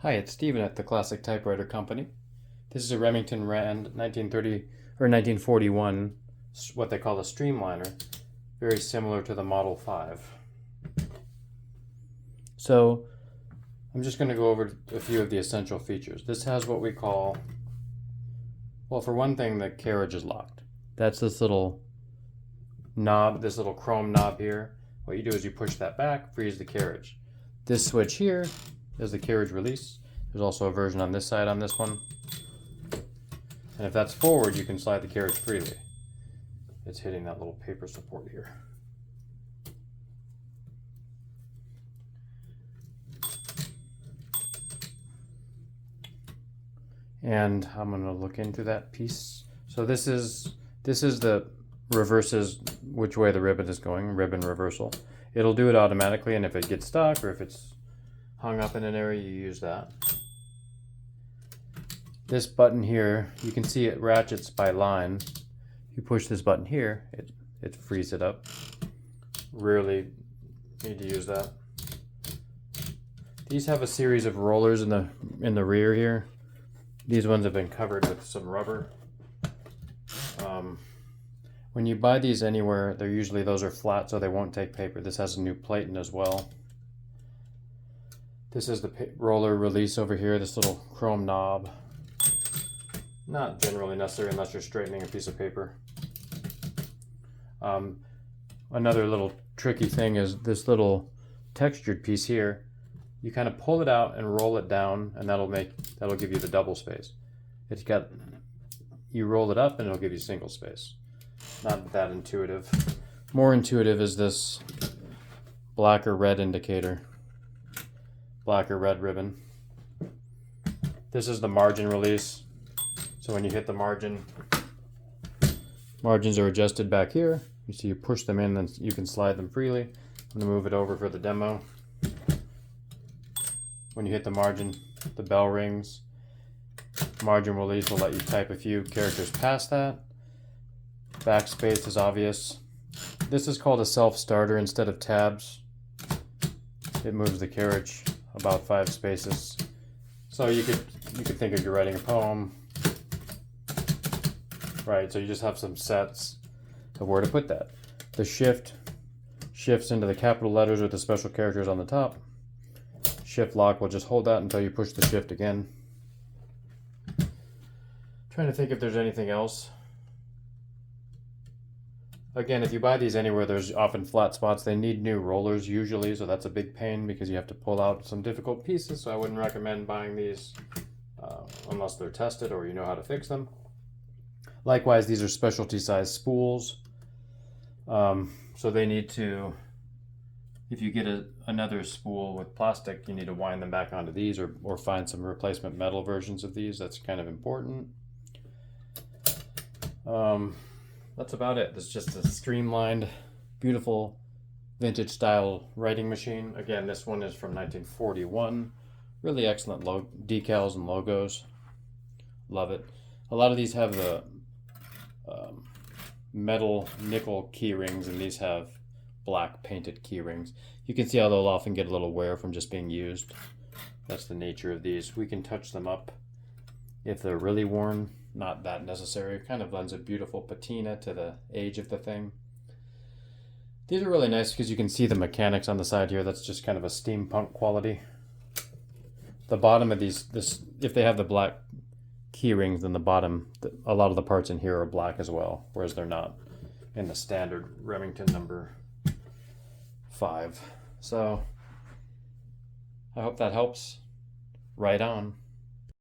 Hi, it's Steven at the Classic Typewriter Company. This is a Remington Rand 1930 or 1941, what they call a streamliner, very similar to the Model 5. So I'm just going to go over a few of the essential features. This has what we call, well, for one thing, the carriage is locked. That's this little knob, this little chrome knob here. What you do is you push that back, frees the carriage. This switch here is the carriage release. There's also a version on this side on this one. And if that's forward, you can slide the carriage freely. It's hitting that little paper support here. And I'm going to look into that piece. So this is the reverses which way the ribbon is going, ribbon reversal. It'll do it automatically, and if it gets stuck or if it's hung up in an area, you use that. This button here, you can see it ratchets by line. You push this button here, it frees it up. Rarely need to use that. These have a series of rollers in the rear here. These ones have been covered with some rubber. When you buy these anywhere, those are flat, so they won't take paper. This has a new plate in as well. This is the roller release over here, this little chrome knob. Not generally necessary unless you're straightening a piece of paper. Another little tricky thing is this little textured piece here. You kind of pull it out and roll it down, and that'll give you the double space. You roll it up and it'll give you single space. Not that intuitive. More intuitive is this black or red indicator. Black or red ribbon. This is the margin release. So when you hit the margins are adjusted back here. You see you push them in, then you can slide them freely. I'm going to move it over for the demo. When you hit the margin, the bell rings. Margin release will let you type a few characters past that. Backspace is obvious. This is called a self-starter instead of tabs. It moves the carriage about 5 spaces. So you could think of you're writing a poem. Right, so you just have some sets of where to put that. The shift shifts into the capital letters with the special characters on the top. Shift lock will just hold that until you push the shift again. Trying to think if there's anything else. Again, if you buy these anywhere, there's often flat spots. They need new rollers usually, so that's a big pain because you have to pull out some difficult pieces, so I wouldn't recommend buying these unless they're tested or you know how to fix them. Likewise, these are specialty size spools, so they need to, if you get another spool with plastic, you need to wind them back onto these or find some replacement metal versions of these. That's kind of important. That's about it. It's just a streamlined, beautiful, vintage style writing machine. Again, this one is from 1941. Really excellent decals and logos. Love it. A lot of these have the metal nickel key rings, and these have black painted key rings. You can see how they'll often get a little wear from just being used. That's the nature of these. We can touch them up if they're really worn. Not that necessary. It kind of lends a beautiful patina to the age of the thing. These are really nice because you can see the mechanics on the side here. That's just kind of a steampunk quality. The bottom of these, if they have the black key rings, then the bottom, a lot of the parts in here are black as well, whereas they're not in the standard Remington number 5. So I hope that helps. Right on.